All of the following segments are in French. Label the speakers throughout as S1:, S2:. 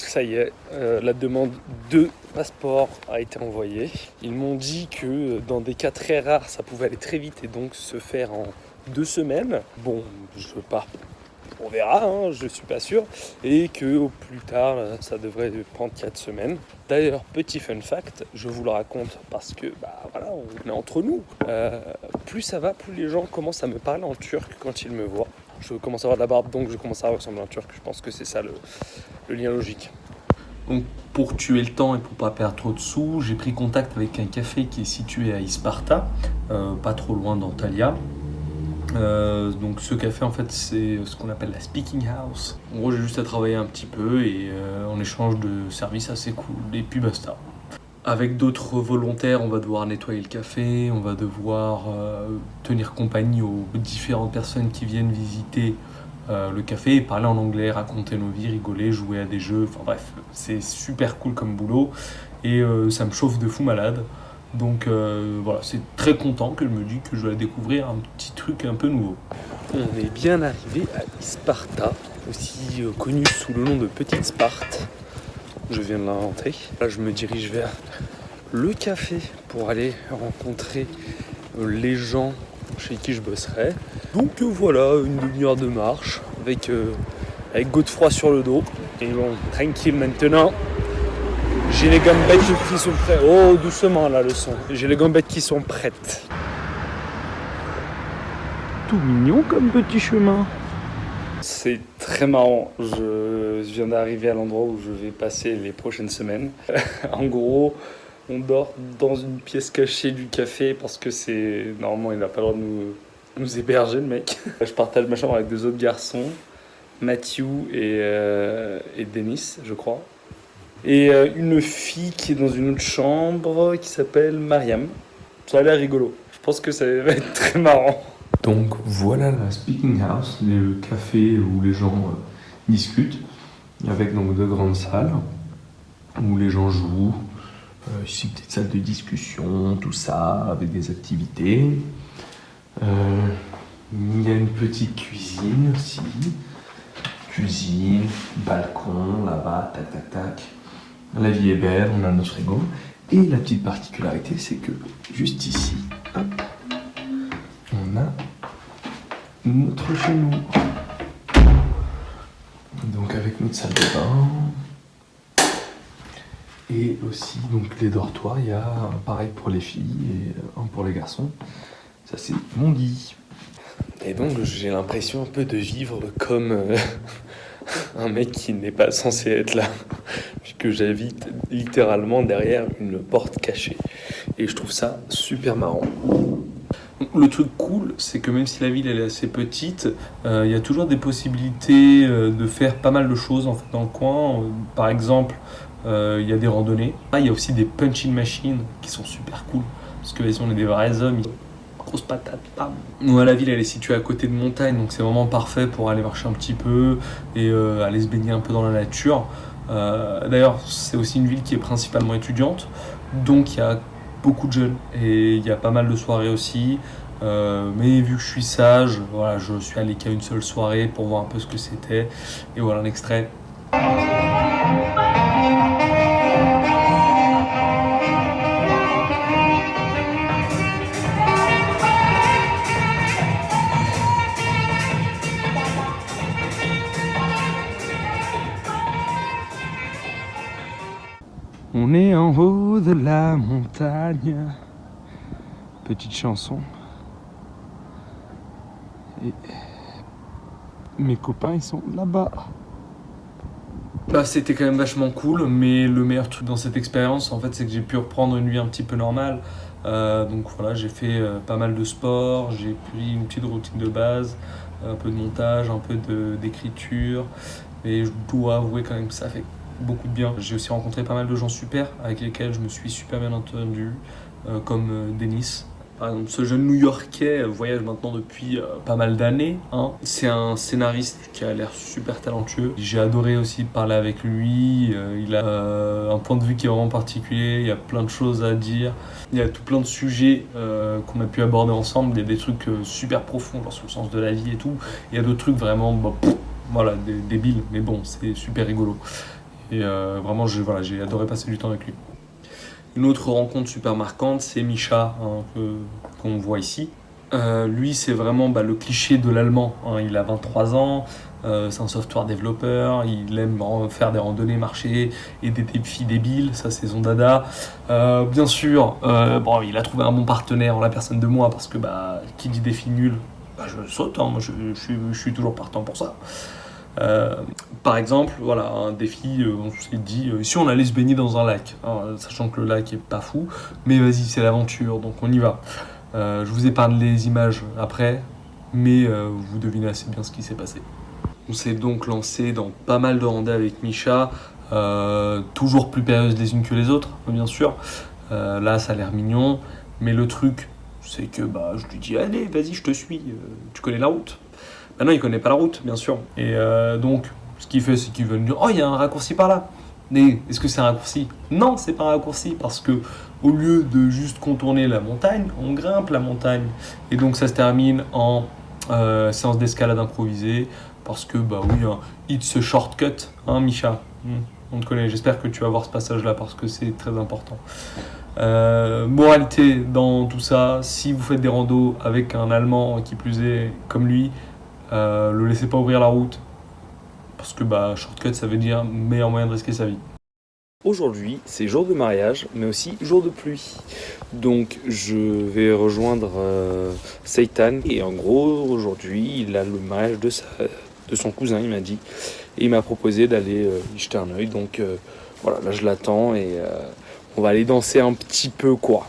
S1: Ça y est, la demande de passeport a été envoyée. Ils m'ont dit que dans des cas très rares, ça pouvait aller très vite et donc se faire en 2 semaines. Bon, je veux pas. On verra, hein, je suis pas sûr. Et que au plus tard, ça devrait prendre 4 semaines. D'ailleurs, petit fun fact, je vous le raconte parce que, voilà, on est entre nous. Plus ça va, plus les gens commencent à me parler en turc quand ils me voient. Je commence à avoir de la barbe, donc je commence à ressembler à un turc. Je pense que c'est ça le lien logique.
S2: Donc pour tuer le temps et pour pas perdre trop de sous, j'ai pris contact avec un café qui est situé à Isparta, pas trop loin d'Antalya. Donc ce café en fait c'est ce qu'on appelle la speaking house. En gros j'ai juste à travailler un petit peu et en échange de services assez cool et puis basta. Avec d'autres volontaires on va devoir nettoyer le café, on va devoir tenir compagnie aux différentes personnes qui viennent visiter le café et parler en anglais, raconter nos vies, rigoler, jouer à des jeux, enfin bref, c'est super cool comme boulot et ça me chauffe de fou malade. Donc voilà, c'est très content que je me dis que je vais découvrir un petit truc un peu nouveau.
S1: On est bien arrivé à Isparta, aussi connu sous le nom de Petite Sparte. Je viens de l'inventer. Là, je me dirige vers le café pour aller rencontrer les gens chez qui je bosserai. Donc voilà, une demi-heure de marche avec Godefroy sur le dos. Et bon, tranquille maintenant. J'ai les gambettes qui sont prêtes. Oh, doucement là le son. J'ai les gambettes qui sont prêtes. Tout mignon comme petit chemin. C'est très marrant. Je viens d'arriver à l'endroit où je vais passer les prochaines semaines. En gros, on dort dans une pièce cachée du café parce que c'est... Normalement, il n'a pas le droit de nous héberger, le mec. Je partage ma chambre avec 2 autres garçons, Mathieu et Denis, je crois. Et une fille qui est dans une autre chambre qui s'appelle Mariam. Ça a l'air rigolo. Je pense que ça va être très marrant.
S2: Donc voilà la speaking house, le café où les gens discutent, avec donc 2 grandes salles où les gens jouent. Ici, petite salle de discussion, tout ça, avec des activités. Il y a une petite cuisine aussi. Cuisine, balcon, là-bas, tac, tac, tac. La vie est belle, on a notre frigo. Et la petite particularité, c'est que juste ici, hop, on a notre chez nous. Donc avec notre salle de bain. Et aussi donc les dortoirs, il y a un pareil pour les filles et un pour les garçons. Ça c'est mon lit.
S1: Et donc j'ai l'impression un peu de vivre comme un mec qui n'est pas censé être là. Puisque j'habite littéralement derrière une porte cachée. Et je trouve ça super marrant.
S2: Le truc cool, c'est que même si la ville elle est assez petite, il y a toujours des possibilités de faire pas mal de choses en fait, dans le coin. Par exemple, il y a des randonnées. Il y a aussi des punching machines qui sont super cool. Parce que si on est des vrais hommes, grosse patate, bam. Moi, la ville elle est située à côté de montagnes, donc c'est vraiment parfait pour aller marcher un petit peu et aller se baigner un peu dans la nature. D'ailleurs, c'est aussi une ville qui est principalement étudiante, donc il y a beaucoup de jeunes et il y a pas mal de soirées aussi. Mais vu que je suis sage, voilà, je suis allé qu'à une seule soirée pour voir un peu ce que c'était. Et voilà un extrait.
S1: On est en haut de la montagne. Petite chanson. Et mes copains, ils sont là-bas.
S2: C'était quand même vachement cool, mais le meilleur truc dans cette expérience, en fait, c'est que j'ai pu reprendre une vie un petit peu normale. Donc voilà, j'ai fait pas mal de sport, j'ai pris une petite routine de base, un peu de montage, un peu d'écriture. Et je dois avouer quand même que ça fait beaucoup de bien. J'ai aussi rencontré pas mal de gens super avec lesquels je me suis super bien entendu, comme Denis. Par exemple, ce jeune New-Yorkais voyage maintenant depuis pas mal d'années. C'est un scénariste qui a l'air super talentueux. J'ai adoré aussi parler avec lui. Il a un point de vue qui est vraiment particulier. Il y a plein de choses à dire. Il y a tout plein de sujets qu'on a pu aborder ensemble. Il y a des trucs super profonds, genre sur le sens de la vie et tout. Il y a d'autres trucs vraiment, voilà, débiles. Mais bon, c'est super rigolo. Et vraiment, j'ai adoré passer du temps avec lui. Une autre rencontre super marquante, c'est Misha, qu'on voit ici. Lui, c'est vraiment le cliché de l'allemand. Il a 23 ans, c'est un software développeur, il aime faire des randonnées, marcher, aider des filles débiles, ça c'est son dada. Bien sûr, il a trouvé un bon partenaire en la personne de moi, parce que qui dit des filles nulles, je saute, moi je suis toujours partant pour ça. Par exemple, un défi, on s'est dit, si on allait se baigner dans un lac, sachant que le lac est pas fou, mais vas-y, c'est l'aventure, donc on y va. Je vous épargne les images après, mais vous devinez assez bien ce qui s'est passé. On s'est donc lancé dans pas mal de randonnées avec Misha, toujours plus périlleuses les unes que les autres, bien sûr. Là, ça a l'air mignon, mais le truc, c'est que je lui dis, allez, vas-y, je te suis, tu connais la route. Non, il connaît pas la route, bien sûr. Et donc, ce qu'il fait, c'est qu'il veut me dire, oh, il y a un raccourci par là. Mais est-ce que c'est un raccourci ? Non, c'est pas un raccourci, parce que au lieu de juste contourner la montagne, on grimpe la montagne. Et donc, ça se termine en séance d'escalade improvisée, parce que, it's a shortcut, hein, Misha. On te connaît, j'espère que tu vas voir ce passage-là, parce que c'est très important. Moralité dans tout ça, si vous faites des randos avec un Allemand qui plus est comme lui, le laissez pas ouvrir la route, parce que shortcut ça veut dire meilleur moyen de risquer sa vie.
S1: Aujourd'hui, c'est jour de mariage, mais aussi jour de pluie. Donc je vais rejoindre Seitan. Et en gros, aujourd'hui, il a le mariage de son cousin, il m'a dit. Et il m'a proposé d'aller y jeter un œil. Donc là je l'attends et on va aller danser un petit peu quoi.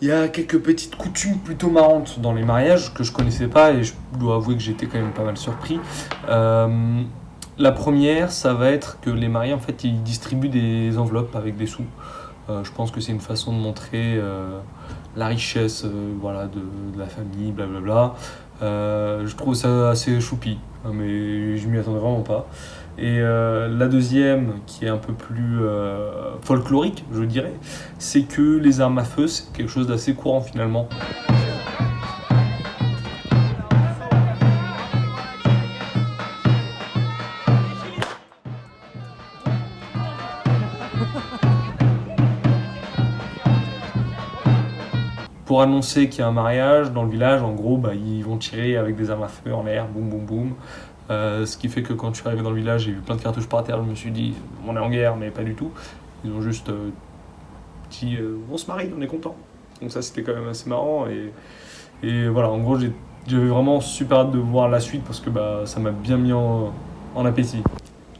S2: Il y a quelques petites coutumes plutôt marrantes dans les mariages que je connaissais pas, et je dois avouer que j'étais quand même pas mal surpris. La première, ça va être que les mariés, en fait, ils distribuent des enveloppes avec des sous. Je pense que c'est une façon de montrer la richesse de la famille, blablabla. Je trouve ça assez choupi, mais je m'y attendais vraiment pas. Et la deuxième, qui est un peu plus folklorique, je dirais, c'est que les armes à feu, c'est quelque chose d'assez courant finalement. Pour annoncer qu'il y a un mariage dans le village, en gros, ils vont tirer avec des armes à feu en l'air, boum boum boum. Ce qui fait que quand je suis arrivé dans le village, j'ai vu plein de cartouches par terre, je me suis dit, on est en guerre, mais pas du tout. Ils ont juste dit, on se marie, on est content. Donc ça, c'était quand même assez marrant. Et voilà, en gros, j'avais vraiment super hâte de voir la suite, parce que ça m'a bien mis en appétit.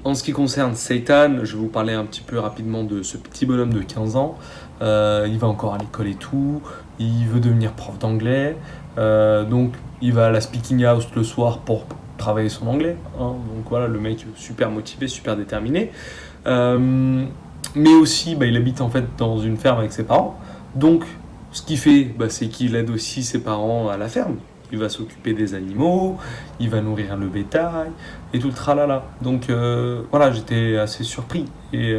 S2: En ce qui concerne Seitan, je vais vous parler un petit peu rapidement de ce petit bonhomme de 15 ans. Il va encore à l'école et tout, il veut devenir prof d'anglais, donc il va à la speaking house le soir pour travailler son anglais, hein. Donc voilà, le mec super motivé, super déterminé. Mais aussi, il habite en fait dans une ferme avec ses parents, donc ce qu'il fait, c'est qu'il aide aussi ses parents à la ferme. Il va s'occuper des animaux, il va nourrir le bétail et tout le tralala. Donc j'étais assez surpris. Et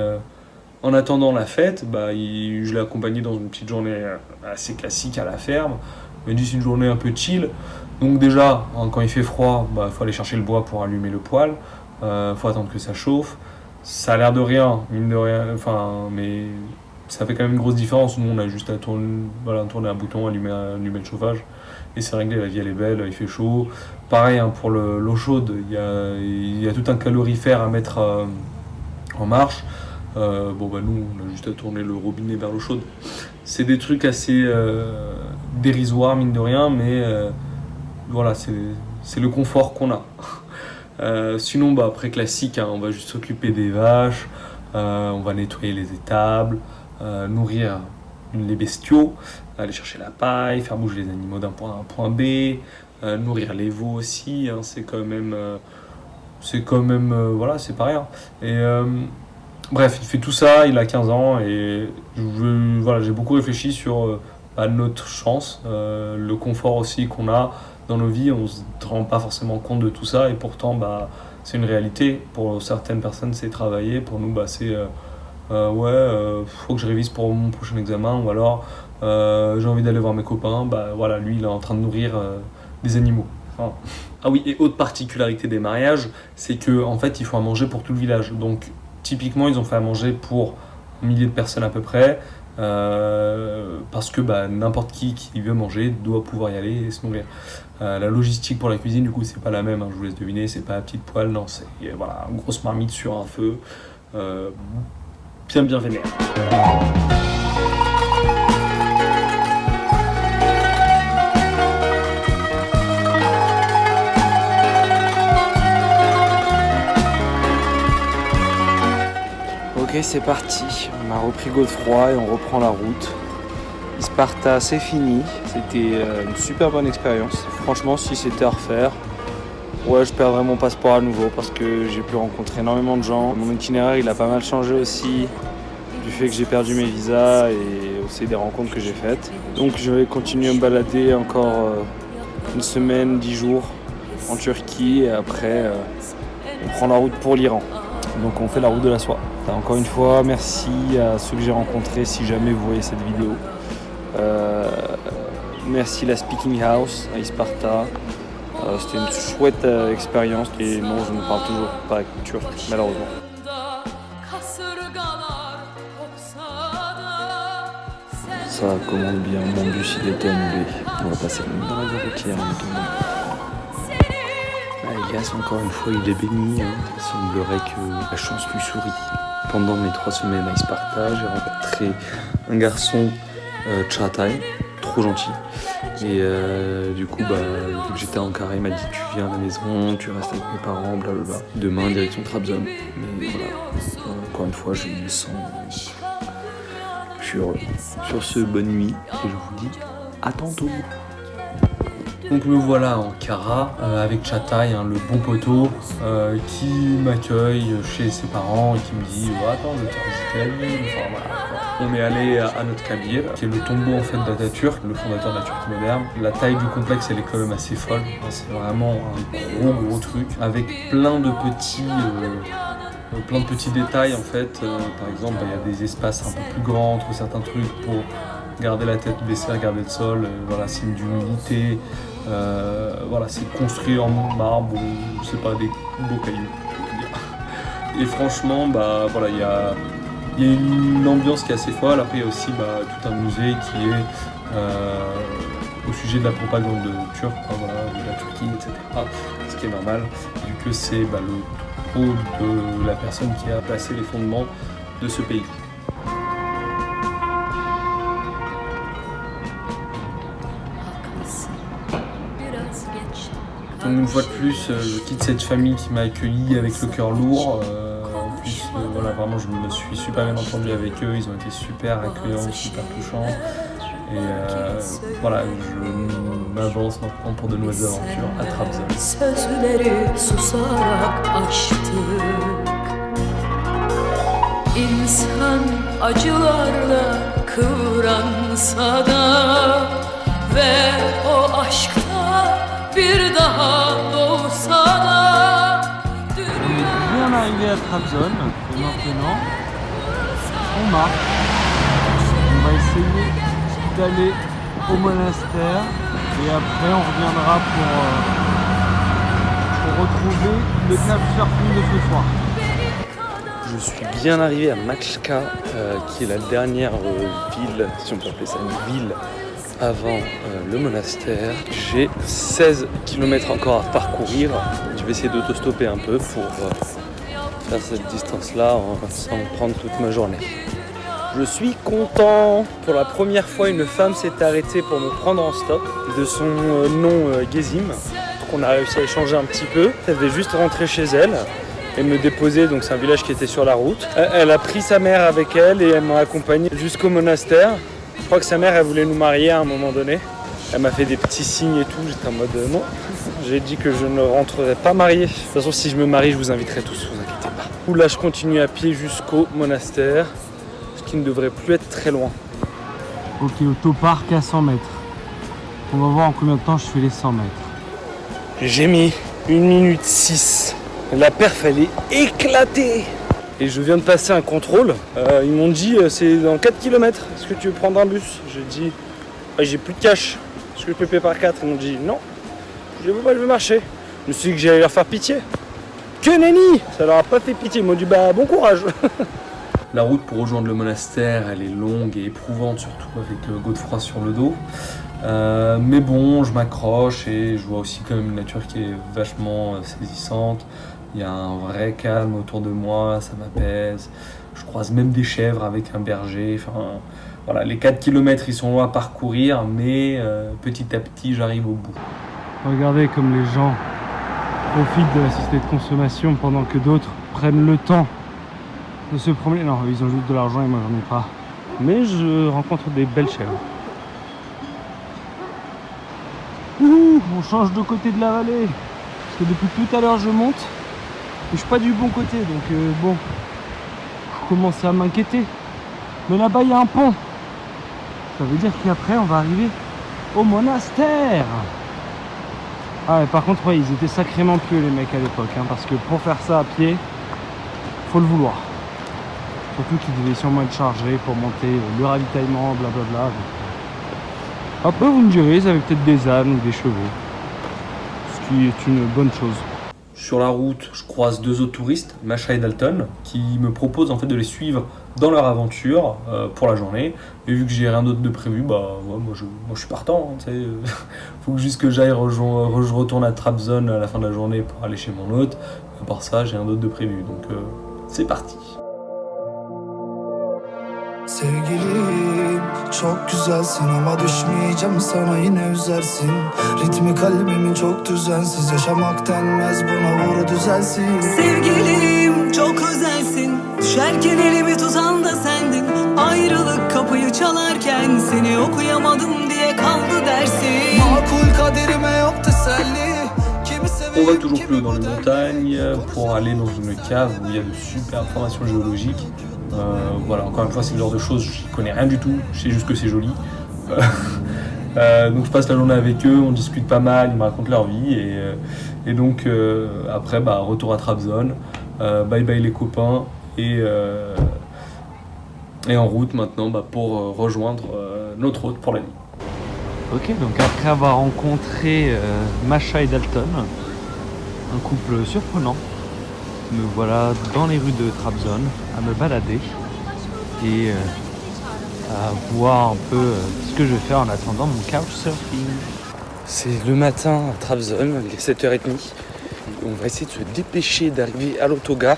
S2: en attendant la fête, je l'ai accompagné dans une petite journée assez classique à la ferme. Il m'a dit c'est une journée un peu chill. Donc déjà, quand il fait froid, faut aller chercher le bois pour allumer le poêle. Faut attendre que ça chauffe. Ça a l'air de rien, mine de rien, mais ça fait quand même une grosse différence. Nous, on a juste à tourner un bouton, allumer le chauffage. Et c'est réglé, la vie elle est belle, il fait chaud. Pareil, pour l'eau chaude, il y a tout un calorifère à mettre en marche. Nous, on a juste à tourner le robinet vers l'eau chaude. C'est des trucs assez dérisoires, mine de rien, mais c'est le confort qu'on a. Sinon, après classique, on va juste s'occuper des vaches, on va nettoyer les étables, nourrir les bestiaux, aller chercher la paille, faire bouger les animaux d'un point A à un point B, nourrir les veaux aussi, c'est quand même c'est pas rien. Et bref, il fait tout ça, il a 15 ans, et j'ai beaucoup réfléchi sur notre chance, le confort aussi qu'on a dans nos vies. On ne se rend pas forcément compte de tout ça, et pourtant c'est une réalité. Pour certaines personnes, c'est travailler, pour nous c'est faut que je révise pour mon prochain examen, ou alors j'ai envie d'aller voir mes copains. Lui il est en train de nourrir des animaux. Ah oui, et autre particularité des mariages, c'est que en fait il faut à manger pour tout le village. Donc typiquement, ils ont fait à manger pour 1 millier de personnes à peu près, parce que n'importe qui veut manger doit pouvoir y aller et se nourrir. La logistique pour la cuisine, du coup, c'est pas la même, hein, je vous laisse deviner, c'est pas à petite poêle, non, c'est voilà, une grosse marmite sur un feu, bien vénère.
S3: Ok, c'est parti. On a repris Godefroy et on reprend la route. Isparta, c'est fini. C'était une super bonne expérience. Franchement, si c'était à refaire, ouais, je perdrais mon passeport à nouveau parce que j'ai pu rencontrer énormément de gens. Mon itinéraire, il a pas mal changé aussi du fait que j'ai perdu mes visas et aussi des rencontres que j'ai faites. Donc, je vais continuer à me balader encore une semaine, 10 jours en Turquie et après, on prend la route pour l'Iran. Donc on fait la route de la soie. Encore une fois, merci à ceux que j'ai rencontrés si jamais vous voyez cette vidéo. Merci la Speaking House à Isparta. C'était une chouette expérience et non, je ne parle toujours pas turc malheureusement. Ça commande bien, mon bus il était annulé. On va passer dans la voie routière en attendant. Elias, encore une fois, il est béni. Il semblerait que la chance lui sourit. Pendant mes 3 semaines à Isparta, j'ai rencontré un garçon, Çağatay, trop gentil. Et du coup, vu que j'étais à Ankara, il m'a dit tu viens à la maison, tu restes avec mes parents, blablabla. Demain, direction Trabzon. Mais voilà, encore une fois, je me sens... Je suis heureux. Sur ce, bonne nuit. Et je vous dis à tantôt.
S2: Donc me voilà à Ankara avec Çağatay, le bon poteau, qui m'accueille chez ses parents et qui me dit attends, je vais te visiter la ville. Enfin, voilà. On est allé à Anıtkabir, qui est le tombeau en fait d'Atatürk, le fondateur de la Turquie moderne. La taille du complexe elle est quand même assez folle. C'est vraiment un gros truc avec plein de petits détails en fait. Par exemple, il y a des espaces un peu plus grands entre certains trucs pour garder la tête baissée, regarder le sol, signe d'humilité. C'est construit en marbre ou c'est pas des beaux cailloux. Et franchement, il y a une ambiance qui est assez folle. Après, il y a aussi tout un musée qui est au sujet de la propagande turque, de la Turquie, etc. Ce qui est normal, vu que c'est le trop de la personne qui a placé les fondements de ce pays. Donc une fois de plus, je quitte cette famille qui m'a accueilli avec le cœur lourd. En plus, vraiment, je me suis super bien entendu avec eux. Ils ont été super accueillants, super touchants. Et je m'avance maintenant pour de nouvelles aventures à Trabzon.
S4: Sözleri susarak açtık. İnsan acılarla kıvransa da ve o aşkta bir daha doğsa da dünya.
S3: Bien arrivé à Trabzon et maintenant on marche. On va essayer d'aller au monastère et après on reviendra pour retrouver le couchsurfing de ce soir. Je suis bien arrivé à Machka, qui est la dernière ville, si on peut appeler ça une ville, avant le monastère. J'ai 16 km encore à parcourir. Je vais essayer d'autostopper un peu pour faire cette distance-là sans prendre toute ma journée. Je suis content. Pour la première fois, une femme s'est arrêtée pour me prendre en stop. De son nom Gezim. On a réussi à échanger un petit peu. Elle devait juste rentrer chez elle et me déposer. Donc c'est un village qui était sur la route. Elle a pris sa mère avec elle et elle m'a accompagné jusqu'au monastère. Je crois que sa mère, elle voulait nous marier à un moment donné. Elle m'a fait des petits signes et tout. J'étais en mode non. J'ai dit que je ne rentrerai pas marié. De toute façon, si je me marie, je vous inviterai tous, vous inquiétez pas. Ou là, je continue à pied jusqu'au monastère, ce qui ne devrait plus être très loin. Ok, autopark à 100 mètres. On va voir en combien de temps je fais les 100 mètres. J'ai mis 1 minute 6. La perf, elle est éclatée. Et je viens de passer un contrôle. Ils m'ont dit c'est dans 4 km. Est-ce que tu veux prendre un bus? J'ai dit j'ai plus de cash. Est-ce que je peux payer par 4? Ils m'ont dit non. Je dis pas, je vais marcher. Je me suis dit que j'allais leur faire pitié.
S1: Que nenni! Ça leur a pas fait pitié, ils m'ont dit bah bon courage.
S2: La route pour rejoindre le monastère, elle est longue et éprouvante, surtout avec Godefroy sur le dos. Mais bon, je m'accroche et je vois aussi quand même une nature qui est vachement saisissante. Il y a un vrai calme autour de moi, ça m'apaise. Je croise même des chèvres avec un berger. Enfin, voilà, les 4 km ils sont longs à parcourir, mais petit à petit j'arrive au bout.
S3: Regardez comme les gens profitent de la société de consommation pendant que d'autres prennent le temps de se promener. Non, ils ont juste de l'argent et moi j'en ai pas. Mais je rencontre des belles chèvres. Ouh, on change de côté de la vallée. Parce que depuis tout à l'heure je monte. Et je suis pas du bon côté, donc bon. Je commence à m'inquiéter. Mais là-bas il y a un pont. Ça veut dire qu'après on va arriver au monastère. Ah ouais, par contre ouais, ils étaient sacrément pieux les mecs à l'époque, hein, parce que pour faire ça à pied, faut le vouloir. Surtout qu'ils devaient sûrement être chargés pour monter le ravitaillement, blablabla. Après vous me direz, ils avaient peut-être des ânes ou des chevaux. Ce qui est une bonne chose.
S2: Sur la route, je croise 2 autres touristes, Masha et Dalton, qui me proposent en fait de les suivre dans leur aventure pour la journée. Et vu que j'ai rien d'autre de prévu, bah ouais, moi je suis partant. Hein, faut que juste que j'aille je retourne à Trabzon à la fin de la journée pour aller chez mon hôte. À part ça, j'ai rien d'autre de prévu. Donc c'est parti.
S5: Sevgilim çok güzelsin ama düşmeyeceğim sana yine üzersin. Ritmi kalbimin çok düzensiz yaşamak denmez buna vur düzelsin.
S6: Sevgilim çok özelsin, düşerken elimi tutan da sendin. Ayrılık kapıyı çalarken seni okuyamadım diye kaldı dersin.
S5: Makul kaderime yok teselli.
S2: On va toujours plus haut dans les montagnes pour aller dans une cave où il y a de super formations géologiques. Voilà, encore une fois, c'est le genre de choses, je connais rien du tout, je sais juste que c'est joli. Donc je passe la journée avec eux, on discute pas mal, ils me racontent leur vie et donc après, bah, retour à Trabzon, bye bye les copains et en route maintenant bah, pour rejoindre notre hôte pour la nuit.
S3: Ok, donc après avoir rencontré Masha et Dalton, un couple surprenant, me voilà dans les rues de Trabzon à me balader et à voir un peu ce que je vais faire en attendant mon couchsurfing.
S1: C'est le matin à Trabzon, il est 7h30. On va essayer de se dépêcher d'arriver à l'autogare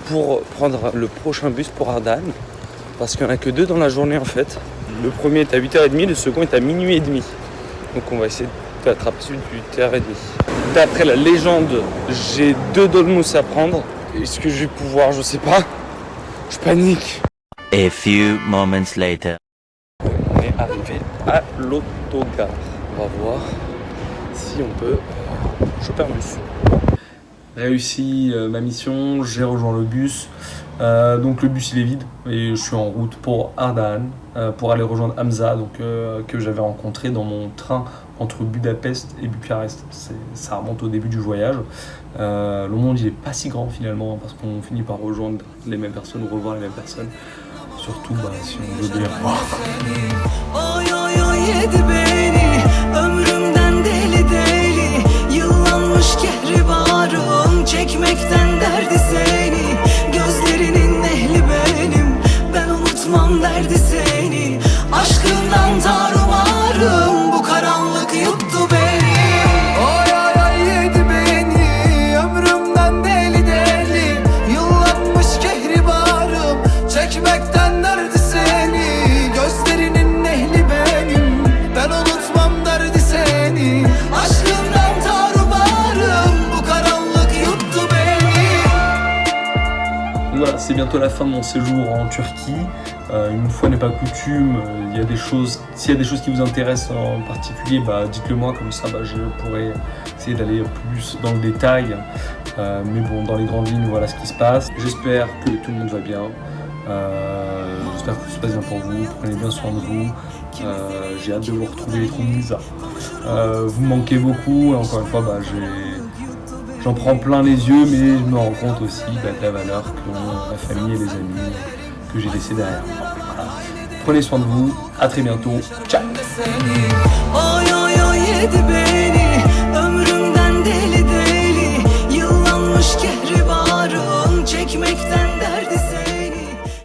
S1: pour prendre le prochain bus pour Ardahan. Parce qu'il n'y en a que 2 dans la journée en fait. Le premier est à 8h30, le second est à minuit et demi. Donc on va essayer d'attraper celui de 8h30. D'après la légende, j'ai 2 dolmous à prendre. Est-ce que je vais pouvoir? Je sais pas. Je panique.
S7: A few moments later.
S1: On est arrivé à l'autogare. On va voir si on peut choper un bus.
S2: Réussi ma mission, j'ai rejoint le bus. Donc le bus il est vide et je suis en route pour Ardahan pour aller rejoindre Hamza donc, que j'avais rencontré dans mon train entre Budapest et Bucarest. Ça remonte au début du voyage. Le monde il est pas si grand finalement parce qu'on finit par rejoindre les mêmes personnes ou revoir les mêmes personnes. Surtout bah, si on veut bien voir.
S6: Oy oy oy yedi beni, ömrümden deli deli. Yıllanmış kehribarım, çekmekten derdi seni. Gözlerinin ehli benim, ben unutmam derdi seni. Aşkından tarumarım, bu karanlık yuttu beni.
S5: Oy oy oy yedi beni ömrümden deli deli. Yıllanmış kehribarım çekmekten derdi seni. Gözlerinin ehli benim, ben unutmam derdi seni.
S6: Aşkından tarumarım, bu karanlık yuttu beni.
S2: Voilà, c'est bientôt la fin de mon séjour en Turquie. Une fois n'est pas coutume, il y a des choses, s'il y a des choses qui vous intéressent en particulier, bah, dites-le moi, comme ça bah, je pourrais essayer d'aller plus dans le détail. Mais bon, dans les grandes lignes, voilà ce qui se passe. J'espère que tout le monde va bien. J'espère que tout se passe bien pour vous. Prenez bien soin de vous. J'ai hâte de vous retrouver les Troumouza. Vous me manquez beaucoup. Et encore une fois, bah, j'en prends plein les yeux, mais je me rends compte aussi bah, de la valeur qu'ont la famille et les amis que j'ai laissés derrière moi. Voilà. Prenez soin de vous. À très bientôt. Ciao.
S6: Oy oy oy yedi beni, ömrümden deli deli. Yıllanmış sevmekten derdi sev.